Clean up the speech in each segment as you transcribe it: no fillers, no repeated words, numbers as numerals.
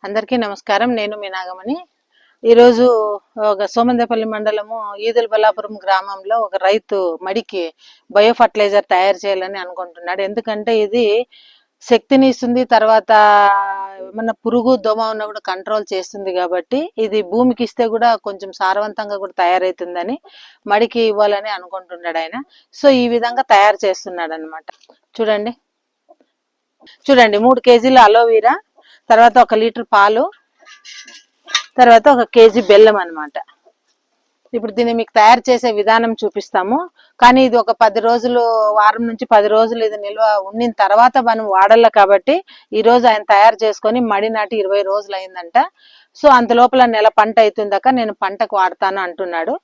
అందరికీ నమస్కారం. నేను మీ నాగమణి. ఈరోజు ఒక సోమందేపల్లి మండలము ఈదుల బల్లాపురం గ్రామంలో ఒక రైతు మడికి బయో ఫర్టిలైజర్ తయారు చేయాలని అనుకుంటున్నాడు. ఎందుకంటే ఇది శక్తిని ఇస్తుంది, తర్వాత ఏమన్నా పురుగు దోమ ఉన్నా కూడా కంట్రోల్ చేస్తుంది. కాబట్టి ఇది భూమికి ఇస్తే కూడా కొంచెం సారవంతంగా కూడా తయారవుతుందని మడికి ఇవ్వాలని అనుకుంటున్నాడు ఆయన. సో ఈ విధంగా తయారు చేస్తున్నాడు అనమాట. చూడండి 3 కేజీలు అలోవీరా, తర్వాత 1 లీటర్ పాలు, తర్వాత 1 కేజీ బెల్లం అన్నమాట. ఇప్పుడు దీన్ని మీకు తయారు చేసే విధానం చూపిస్తాము. కానీ ఇది ఒక 10 రోజులు, వారం నుంచి 10 రోజులు ఇది నిల్వ ఉండిన తర్వాత మనం వాడాలి. కాబట్టి ఈ రోజు ఆయన తయారు చేసుకొని మడి నాటి 20 రోజులు అయిందంట. సో అంత లోపల నెల పంట అవుతుందాక నేను పంటకు వాడతాను అంటున్నాడు.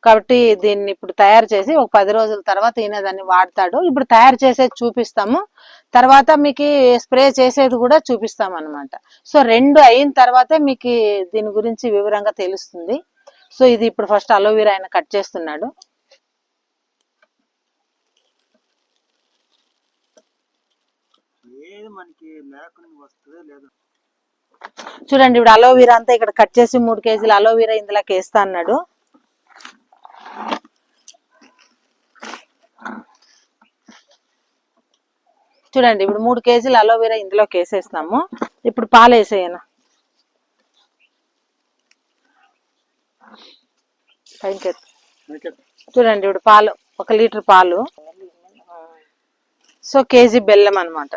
కాబట్టి దీన్ని ఇప్పుడు తయారు చేసి ఒక 10 రోజుల తర్వాత ఈయన దాన్ని వాడతాడు. ఇప్పుడు తయారు చేసేది చూపిస్తాము, తర్వాత మీకు స్ప్రే చేసేది కూడా చూపిస్తాం అనమాట. సో 2 అయిన తర్వాతే మీకు దీని గురించి వివరంగా తెలుస్తుంది. సో ఇది ఇప్పుడు ఫస్ట్ అలోవీరా ఆయన కట్ చేస్తున్నాడు. చూడండి, ఇప్పుడు అలోవీరా అంతా ఇక్కడ కట్ చేసి 3 కేజీలు అలోవీరా ఇందులోకి వేస్తా అన్నాడు. చూడండి, ఇప్పుడు 3 కేజీలు అలోవీరా ఇందులోకి వేసేస్తాము. ఇప్పుడు పాలు వేసేయను. చూడండి, ఇప్పుడు పాలు 1 లీటర్ పాలు, సో కేజీ బెల్లం అన్నమాట.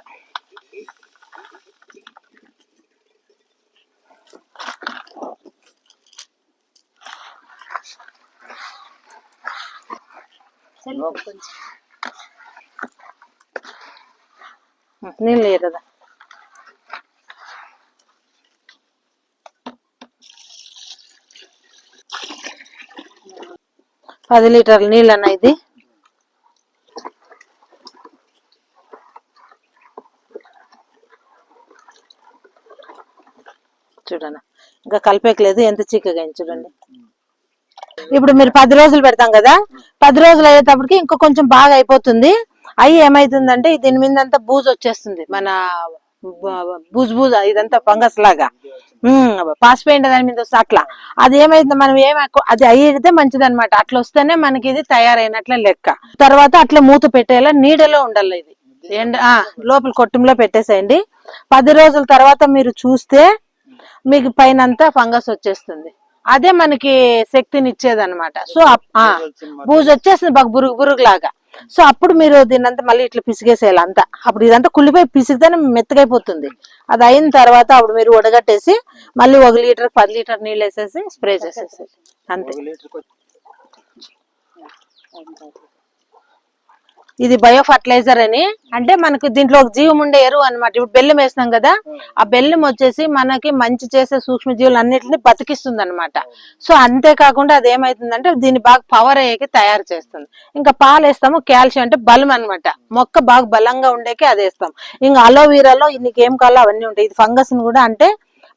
నీళ్ళు వేయదా? 10 లీటర్ల నీళ్ళు అన్న ఇది. చూడన్నా, ఇంకా కలిపేయలేదు, ఎంత చిక్కగా అయింది చూడండి. ఇప్పుడు మీరు 10 రోజులు పెడతాం కదా, 10 రోజులు అయ్యేటప్పటికి ఇంకో కొంచెం బాగా అయిపోతుంది. అయ్యి ఏమైతుందంటే దీని మీద అంతా బూజు వచ్చేస్తుంది, మన బూజు ఇదంతా ఫంగస్ లాగా పాసిపోయిన దాని మీద వస్తే అట్లా అది ఏమైతుంది, మనం అది అయ్యితే మంచిది అనమాట. అట్లా వస్తేనే మనకి ఇది తయారైనట్లే లెక్క. తర్వాత అట్లా మూత పెట్టేలా నీడలో ఉండాలి. ఇది లోపల కొట్టంలో పెట్టేసేయండి. 10 రోజుల తర్వాత మీరు చూస్తే మీకు పైన అంతా ఫంగస్ వచ్చేస్తుంది. అదే మనకి శక్తిని ఇచ్చేది అనమాట. సో బూజు వచ్చేస్తుంది బాగా బురుగు లాగా. సో అప్పుడు మీరు దీన్నంతా మళ్ళీ ఇట్లా పిసిగేసేయాలి అంతా. అప్పుడు ఇదంతా కుళ్ళిపోయి పిసిగితేనే మెత్తగైపోతుంది. అది అయిన తర్వాత అప్పుడు మీరు వడగట్టేసి మళ్ళీ 1 లీటర్ 10 లీటర్ నీళ్ళు వేసేసి స్ప్రే చేసేసేది అంతే. ఇది బయో ఫర్టిలైజర్ అని, అంటే మనకు దీంట్లో ఒక జీవం ఉండే ఎరువు అనమాట. ఇప్పుడు బెల్లం వేసినాం కదా, ఆ బెల్లం వచ్చేసి మనకి మంచి చేసే సూక్ష్మజీవులు అన్నిటిని బతికిస్తుంది అనమాట. సో అంతేకాకుండా అది ఏమైతుందంటే దీన్ని బాగా పవర్ అయ్యేకి తయారు చేస్తుంది. ఇంకా పాలు వేస్తాము, కాల్షియం అంటే బలం అనమాట, మొక్క బాగా బలంగా ఉండేకి అది వేస్తాం. ఇంకా అలోవీరాలో నీకు ఏం కావాలో అవన్నీ ఉంటాయి. ఇది ఫంగస్ కూడా, అంటే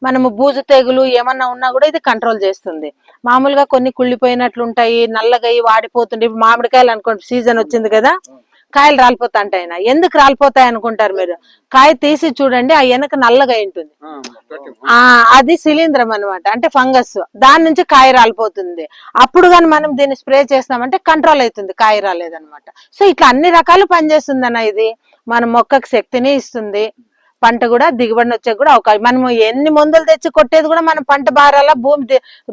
మనము బూజు తెగులు ఏమన్నా ఉన్నా కూడా ఇది కంట్రోల్ చేస్తుంది. మామూలుగా కొన్ని కుళ్ళిపోయినట్లు ఉంటాయి, నల్లగా వాడిపోతుండే. ఇప్పుడు మామిడికాయలు అనుకోండి, సీజన్ వచ్చింది కదా, కాయలు రాలిపోతాంటాయి. ఎందుకు రాలిపోతాయి అనుకుంటారు మీరు? కాయ తీసి చూడండి, ఆ వెనక నల్లగా ఉంటుంది, అది శిలీంధ్రం అనమాట, అంటే ఫంగస్. దాని నుంచి కాయ రాలిపోతుంది. అప్పుడు కానీ మనం దీన్ని స్ప్రే చేస్తామంటే కంట్రోల్ అవుతుంది, కాయ రాలేదనమాట. సో ఇట్లా అన్ని రకాలు పనిచేస్తుంది అన్న. ఇది మన మొక్కకు శక్తిని ఇస్తుంది, పంట కూడా దిగుబడిని వచ్చే కూడా అవకాశం. మనము ఎన్ని మందులు తెచ్చి కొట్టేది కూడా మనం పంట బారాల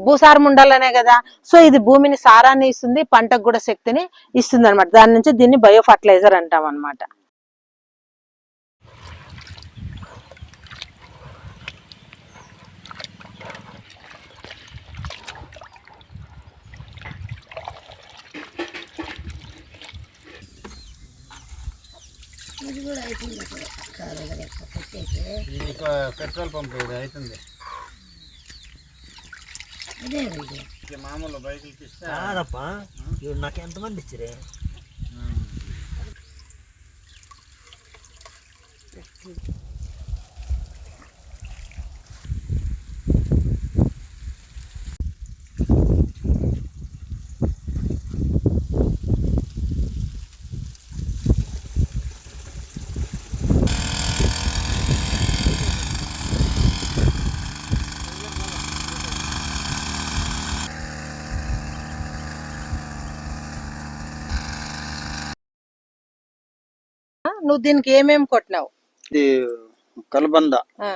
భూసారం ఉండాలనే కదా. సో ఇది భూమిని సారాన్ని ఇస్తుంది, పంటకు కూడా శక్తిని ఇస్తుంది అనమాట. దాని నుంచి దీన్ని బయో ఫర్టిలైజర్ అంటాం అనమాట. ఇది కూడా అవుతుంది, పెట్రోల్ పంప్ అవుతుంది. అదే మామూలు బైకులకి ఇస్తే నాకు ఎంతమంది ఇచ్చిరే. నువ్వు దీనికి ఏమేమి కొట్టినావు? ఇది కలబంద ఆ,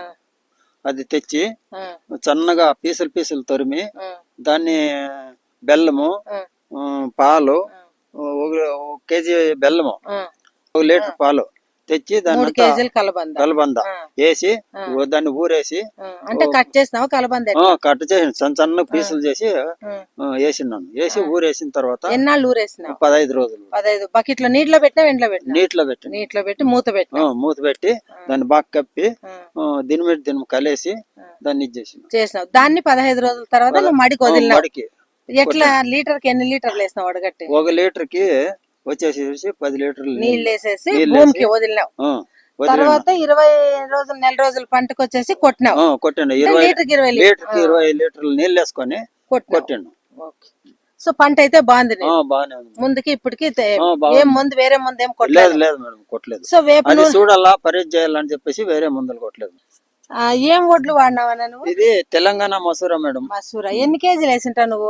అది తెచ్చి ఆ, సన్నగా పీసులు తరిమి ఆ, దాన్ని బెల్లము, ఆ, పాలు, ఆ, ఒక కేజీ బెల్లము, ఆ. 1 లీటర్ పాలు తెచ్చి 3 దాన్ని కేజీలు కలబంద. కలబంద ఆ, వేసి ఆ. దాన్ని ఊరేసి ఆ, అంటే కట్ చేసినావా కలబంద? కట్ చేసి సన్న పీసులు చేసి ఆ. వేసినాను. వేసి ఊరేసిన తర్వాత ఎన్నాళ్ళు ఊరేసినావు? 15 రోజులు 15 బకెట్లో నీటిలో పెట్టినావు, ఎండలో పెట్టినావు? నీటిలో పెట్టి నీటిలో పెట్టి మూత పెట్టినావు. మూత పెట్టి దాన్ని బాగా కప్పి ఆ, దీని మీద దీన్ని కలిసి దాన్ని ఇచ్చేసిన చేసినావు. దాన్ని 15 రోజుల తర్వాత నువ్వు మడికి వదిలినావు. మడికి ఎట్లా లీటర్కి ఎన్ని లీటర్లు వేసినావు వడగట్టి? 1 లీటర్కి వచ్చేసి 10 లీటర్లు నీళ్ళు వేసేసి నీళ్ళు భూమికి వదిలినావు. తర్వాత 20 రోజులు, నెల రోజుల పంటకు వచ్చేసి కొట్టినావు. కొట్టిండు. లీటర్కి 20 లీటర్కి 20 లీటర్లు నీళ్ళు వేసుకొని కొట్టిండు. సో పంట అయితే బాగుంది నీకు? బాగానే ఉంది. ముందుకి ఇప్పటికి బాగుంది. ఏం ముందు వేరే ముందు ఏం లేదు కొట్టలేదు? లేదు మేడం, కొట్టలేదు. సో వేప అది చూడాలా పరీక్ష చేయాలని చెప్పేసి వేరే మందులు కొట్టలేదు. ఏం వడ్లు వాడినావా నువ్వు? ఇది తెలంగాణ మసూరా మేడం. మసూరా. ఎన్ని కేజీలు వేసింటావు నువ్వు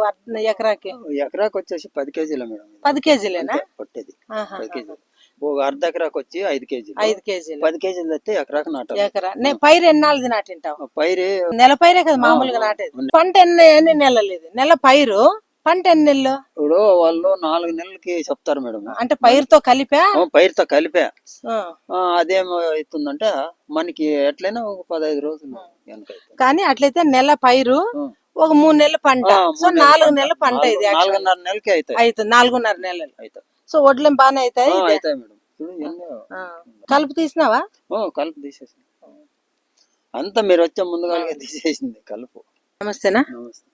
ఎకరాకి? ఎకరాకి వచ్చేసి 10 కేజీల మేడం. 10 కేజీలేనా కొట్టేది? ఆహా. 10 కేజీలు. ఒక అర్ధ ఎకరాకి వచ్చి 5 కేజీలు. 5 కేజీలు. 10 కేజీలు అయితే ఎకరాకి నాటాలి. ఎకరా పైరు ఎన్నాళ్ళది నాటింటావు? పైరు నెల పైరే కదా మామూలుగా నాటేది. పంట ఎన్ని నెలలు? ఇది నెల పైరు, పంట ఎన్ని నెలలు? ఇప్పుడు వాళ్ళు 4 నెలలకి చెప్తారు మేడం. అంటే పైరుతో కలిపా? పైరుతో కలిపా. ఆ. అదేమో అవుతుందంటే మనకి ఎట్లయినా ఒక 15 రోజులు వెనకైతే. కానీ అట్లయితే నెల పైరు, ఒక 3 నెలల పంట. సో 4 నెలల పంట ఇది. 4.5 నెలలకి అవుతాయి. 4.5 నెలలు. అవుతాయి. సో వడ్లేం బాగానే అవుతాయి. అవుతాయి మేడం. చూడు ఎన్నో. కలుపు తీసినావా? కలుపు తీసేసింది అంతా. మీరు వచ్చే ముందుగా తీసేసింది కలుపు. నమస్తేనా? నమస్తే.